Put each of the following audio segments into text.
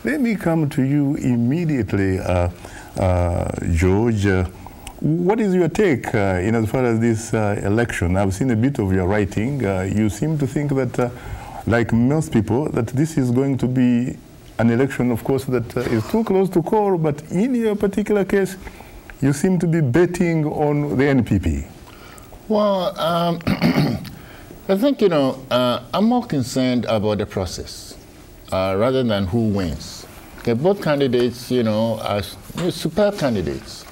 Let me come to you immediately, George. What is your take in as far as this election? I've seen a bit of your writing. You seem to think that, like most people, that this is going to be an election, of course, that is too close to call, but in your particular case, you seem to be betting on the NPP. Well, I think, I'm more concerned about the process rather than who wins. Okay, both candidates, are superb candidates.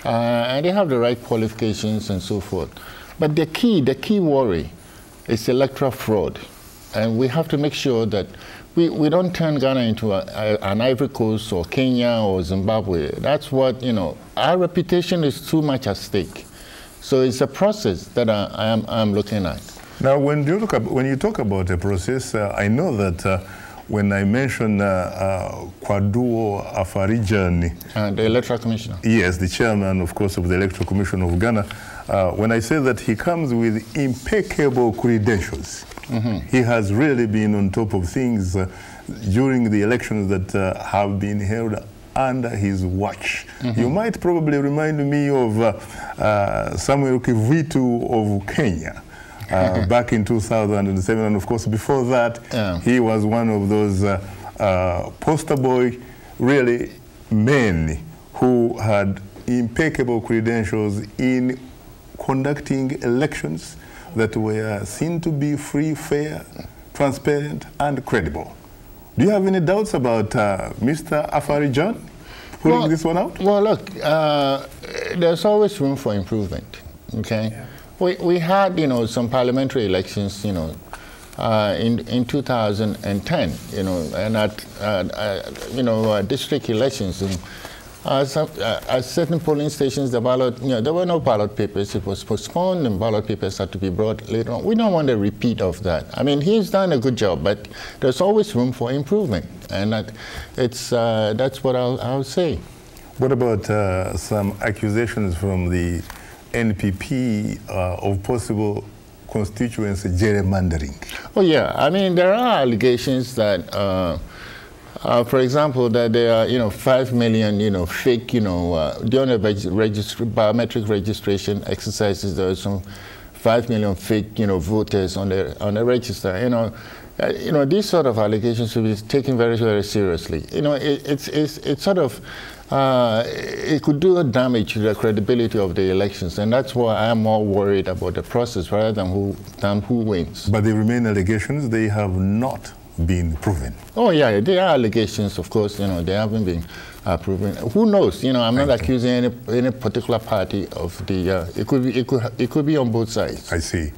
And they have the right qualifications and so forth. But the key worry is electoral fraud. And we have to make sure that we don't turn Ghana into an Ivory Coast or Kenya or Zimbabwe. That's what, our reputation is too much at stake. So it's a process that I'm looking at. Now, when you talk about a process, I know that when I mentioned Kwaduo Afarijan, the Electoral Commissioner. Yes, the chairman, of course, of the Electoral Commission of Ghana, when I say that he comes with impeccable credentials, he has really been on top of things during the elections that have been held under his watch. You might probably remind me of Samuel Kivitu of Kenya. Back in 2007, and of course before that, he was one of those poster boy, really men who had impeccable credentials in conducting elections that were seen to be free, fair, transparent, and credible. Do you have any doubts about Mr. Afarijan pulling this one out? Well, look, there's always room for improvement, okay? Yeah. We had, some parliamentary elections, in 2010, and at, district elections. And at certain polling stations, the ballot, there were no ballot papers. It was postponed, and ballot papers had to be brought later on. We don't want a repeat of that. I mean, he's done a good job, but there's always room for improvement, and that's what I'll say. What about some accusations from the NPP of possible constituency gerrymandering? Oh yeah, I mean there are allegations that, for example, that there are 5 million fake during the biometric registration exercises. There are some 5 million fake voters on the register. These sort of allegations should be taken very, very seriously. It's sort of it could do damage to the credibility of the elections, and that's why I'm more worried about the process rather than who wins. But they remain allegations; they have not been proven. Oh yeah, there are allegations, of course. They haven't been proven. Who knows? I'm not accusing any particular party of the. It could be on both sides. I see.